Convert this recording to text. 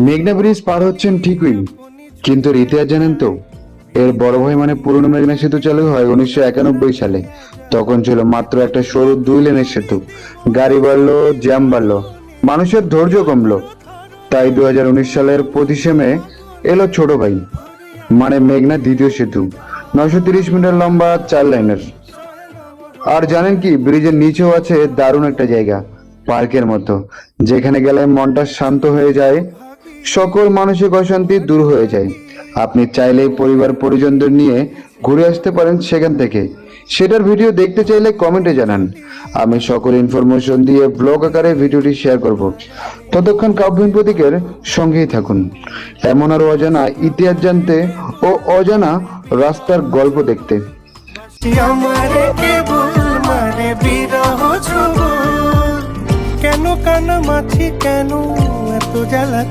মেঘনা ব্রিজ পার হচ্ছেন ঠিকই, কিন্তু এর ইতিহাস জানেন তো? এর বড় ভাই মানে পুরনো মেঘনা সেতু চালু হয় 1991 সালে। তখন ছিল মাত্র একটা সরু 2 লেনের সেতু। গাড়ি বাড়লো, জ্যাম বাড়লো, মানুষের ধৈর্য কমলো। তাই 2019 সালের 25 মে এলো ছোট ভাই, মানে মেঘনা দ্বিতীয় সেতু। 930 মিটার লম্বা, 4 লাইনের। আর জানেন কি, ব্রিজের নিচেও আছে দারুণ একটা জায়গা, পার্কের মতো, যেখানে গেলে মনটা শান্ত হয়ে যায়, সকল মানসিক অশান্তি দূর হয়ে যায়। আপনি চাইলেই পরিবার পরিজনদের নিয়ে ঘুরে আসতে পারেন সেখান থেকে। সেটার ভিডিও দেখতে চাইলে কমেন্টে জানান, আমি সকল ইনফরমেশন দিয়ে ব্লগ আকারে ভিডিওটি শেয়ার করব। ততক্ষণ কাব্যহীন প্রতীকের সঙ্গেই থাকুন, এমন আরো অজানা ইতিহাস জানতে ও অজানা রাস্তার গল্প দেখতে। কেন কানা মাছি, কেন এত জ্বালা?